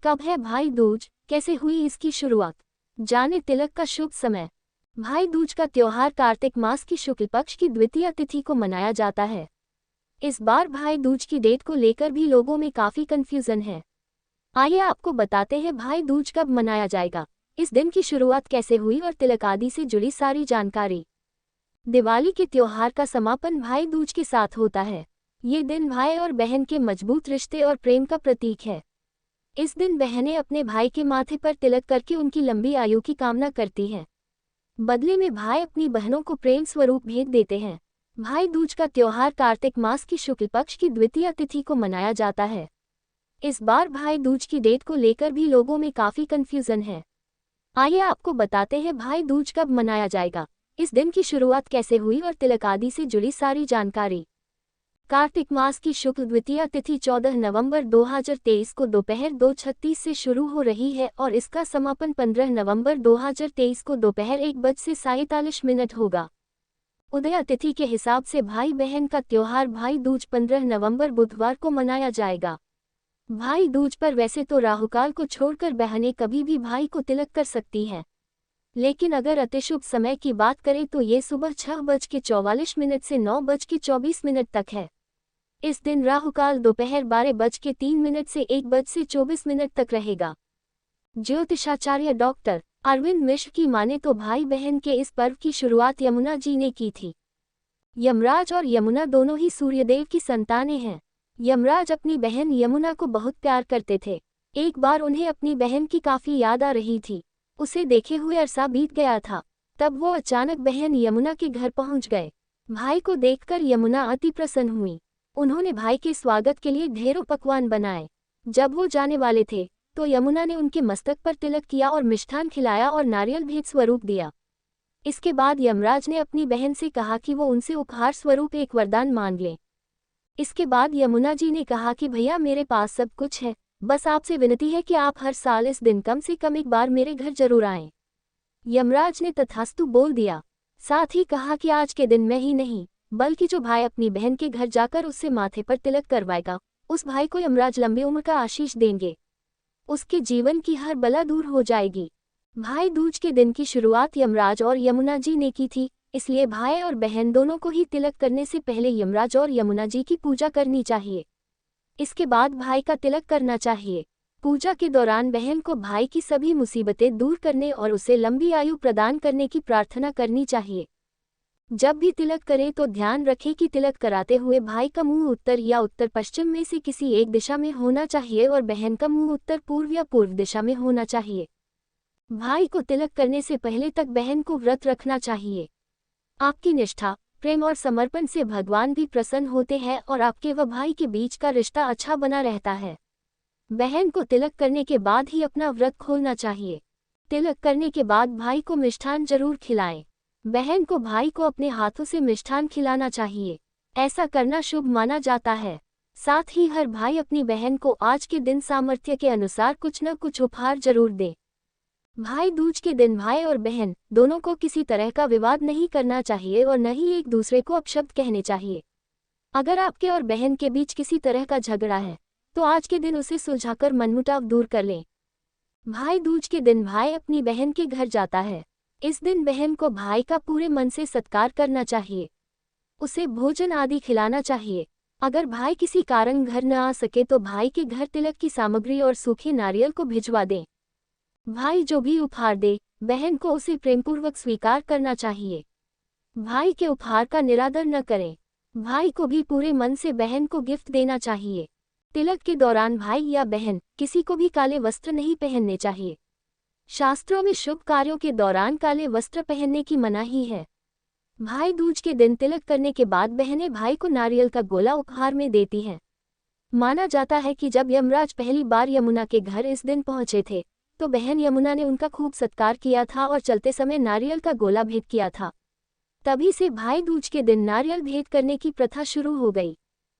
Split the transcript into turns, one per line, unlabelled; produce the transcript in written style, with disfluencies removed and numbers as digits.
कब है भाई दूज, कैसे हुई इसकी शुरुआत, जाने तिलक का शुभ समय। भाई दूज का त्योहार कार्तिक मास की शुक्ल पक्ष की द्वितीय तिथि को मनाया जाता है। इस बार भाई दूज की डेट को लेकर भी लोगों में काफी कंफ्यूजन है। आइए आपको बताते हैं भाई दूज कब मनाया जाएगा, इस दिन की शुरुआत कैसे हुई और तिलक आदि से जुड़ी सारी जानकारी। दिवाली के त्योहार का समापन भाई दूज के साथ होता है। ये दिन भाई और बहन के मजबूत रिश्ते और प्रेम का प्रतीक है। इस दिन बहनें अपने भाई के माथे पर तिलक करके उनकी लंबी आयु की कामना करती हैं। बदले में भाई अपनी बहनों को प्रेम स्वरूप भेंट देते हैं। भाई दूज का त्योहार कार्तिक मास की शुक्ल पक्ष की द्वितीय तिथि को मनाया जाता है। इस बार भाई दूज की डेट को लेकर भी लोगों में काफी कंफ्यूजन है। आइए आपको बताते हैं भाई दूज कब मनाया जाएगा, इस दिन की शुरुआत कैसे हुई और तिलक आदि से जुड़ी सारी जानकारी। कार्तिक मास की शुक्ल द्वितीय तिथि 14 नवंबर 2023 को दोपहर 2:36 से शुरू हो रही है और इसका समापन 15 नवंबर 2023 को दोपहर 1:47 होगा। उदय तिथि के हिसाब से भाई बहन का त्योहार भाई दूज 15 नवंबर बुधवार को मनाया जाएगा। भाई दूज पर वैसे तो राहुकाल को छोड़कर बहनें कभी भी भाई को तिलक कर सकती हैं, लेकिन अगर अतिशुभ समय की बात करें तो ये सुबह 6:44 से 9:24 तक है। इस दिन राहुकाल दोपहर 12:03 से 1:24 तक रहेगा। ज्योतिषाचार्य डॉक्टर अरविंद मिश्र की माने तो भाई बहन के इस पर्व की शुरुआत यमुना जी ने की थी। यमराज और यमुना दोनों ही सूर्यदेव की संतानें हैं। यमराज अपनी बहन यमुना को बहुत प्यार करते थे। एक बार उन्हें अपनी बहन की काफी याद आ रही थी। उसे देखे हुए अरसा बीत गया था, तब वो अचानक बहन यमुना के घर पहुंच गए। भाई को देखकर यमुना अति प्रसन्न हुई। उन्होंने भाई के स्वागत के लिए ढेरों पकवान बनाए। जब वो जाने वाले थे तो यमुना ने उनके मस्तक पर तिलक किया और मिष्ठान खिलाया और नारियल भेंट स्वरूप दिया। इसके बाद यमराज ने अपनी बहन से कहा कि वो उनसे उपहार स्वरूप एक वरदान मांग लें। इसके बाद यमुना जी ने कहा कि भैया मेरे पास सब कुछ है, बस आपसे विनती है कि आप हर साल इस दिन कम से कम एक बार मेरे घर जरूर आएं। यमराज ने तथास्तु बोल दिया। साथ ही कहा कि आज के दिन मैं ही नहीं बल्कि जो भाई अपनी बहन के घर जाकर उससे माथे पर तिलक करवाएगा, उस भाई को यमराज लंबी उम्र का आशीष देंगे। उसके जीवन की हर बला दूर हो जाएगी। भाई दूज के दिन की शुरुआत यमराज और यमुना जी ने की थी, इसलिए भाई और बहन दोनों को ही तिलक करने से पहले यमराज और यमुना जी की पूजा करनी चाहिए। इसके बाद भाई का तिलक करना चाहिए। पूजा के दौरान बहन को भाई की सभी मुसीबतें दूर करने और उसे लंबी आयु प्रदान करने की प्रार्थना करनी चाहिए। जब भी तिलक करें तो ध्यान रखें कि तिलक कराते हुए भाई का मुंह उत्तर या उत्तर पश्चिम में से किसी एक दिशा में होना चाहिए और बहन का मुंह उत्तर पूर्व या पूर्व दिशा में होना चाहिए। भाई को तिलक करने से पहले तक बहन को व्रत रखना चाहिए। आपकी निष्ठा, प्रेम और समर्पण से भगवान भी प्रसन्न होते हैं और आपके व भाई के बीच का रिश्ता अच्छा बना रहता है। बहन को तिलक करने के बाद ही अपना व्रत खोलना चाहिए। तिलक करने के बाद भाई को मिष्ठान जरूर खिलाएं। बहन को भाई को अपने हाथों से मिष्ठान खिलाना चाहिए। ऐसा करना शुभ माना जाता है। साथ ही हर भाई अपनी बहन को आज के दिन सामर्थ्य के अनुसार कुछ न कुछ उपहार जरूर दे। भाई दूज के दिन भाई और बहन दोनों को किसी तरह का विवाद नहीं करना चाहिए और न ही एक दूसरे को अपशब्द कहने चाहिए। अगर आपके और बहन के बीच किसी तरह का झगड़ा है तो आज के दिन उसे सुलझाकर मनमुटाव दूर कर लें। भाई दूज के दिन भाई अपनी बहन के घर जाता है। इस दिन बहन को भाई का पूरे मन से सत्कार करना चाहिए। उसे भोजन आदि खिलाना चाहिए। अगर भाई किसी कारण घर न आ सके तो भाई के घर तिलक की सामग्री और सूखे नारियल को भिजवा दें। भाई जो भी उपहार दे, बहन को उसे प्रेमपूर्वक स्वीकार करना चाहिए। भाई के उपहार का निरादर न करें। भाई को भी पूरे मन से बहन को गिफ्ट देना चाहिए। तिलक के दौरान भाई या बहन किसी को भी काले वस्त्र नहीं पहनने चाहिए। शास्त्रों में शुभ कार्यों के दौरान काले वस्त्र पहनने की मनाही है। भाई दूज के दिन तिलक करने के बाद बहनें भाई को नारियल का गोला उपहार में देती हैं। माना जाता है कि जब यमराज पहली बार यमुना के घर इस दिन पहुंचे थे तो बहन यमुना ने उनका खूब सत्कार किया था और चलते समय नारियल का गोला भेंट किया था। तभी से भाई दूज के दिन नारियल भेंट करने की प्रथा शुरू हो गई।